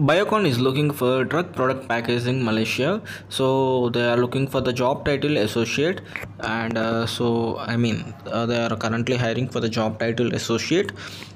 Biocon is looking for drug product packaging Malaysia. So they are looking for the job title associate, and they are currently hiring for the job title associate.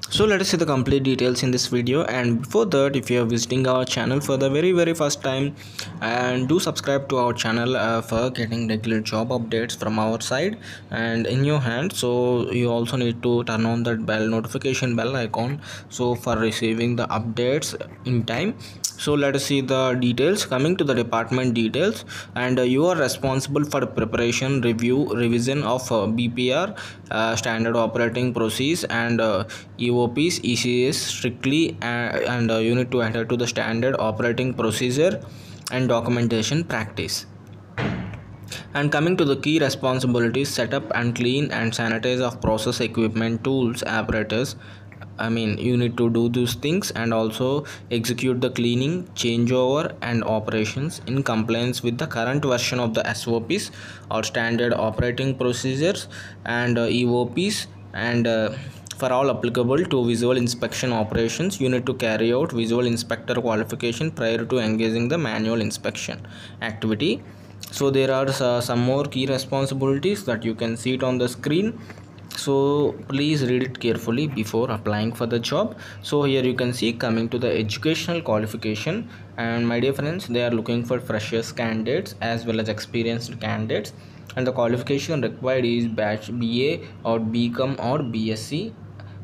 So let us see the complete details in this video. And before that, if you are visiting our channel for the very first time, and do subscribe to our channel for getting regular job updates from our side and in your hand. So you also need to turn on that bell notification bell icon, so for receiving the updates in time. So let us see the details. Coming to the department details, and you are responsible for preparation, review, revision of BPR, standard operating procedures, and EOPs, ECS strictly, and you need to adhere to the standard operating procedure and documentation practice. And coming to the key responsibilities: set up and clean and sanitize of process equipment, tools, apparatus. You need to do those things, and also execute the cleaning, changeover, and operations in compliance with the current version of the SOPs or standard operating procedures and EOPs. And for all applicable to visual inspection operations, you need to carry out visual inspector qualification prior to engaging the manual inspection activity. So there are some more key responsibilities that you can see it on the screen, so please read it carefully before applying for the job. So here you can see, coming to the educational qualification, and my dear friends, they are looking for freshers candidates as well as experienced candidates, and the qualification required is batch BA or B.com or B.sc.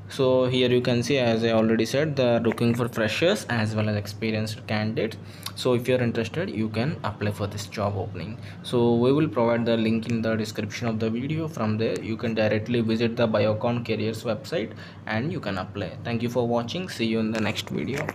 So here you can see, as I already said, they are looking for freshers as well as experienced candidates. So if you're interested, you can apply for this job opening. So we will provide the link in the description of the video. From there you can directly visit the Biocon careers website and you can apply. Thank you for watching. See you in the next video.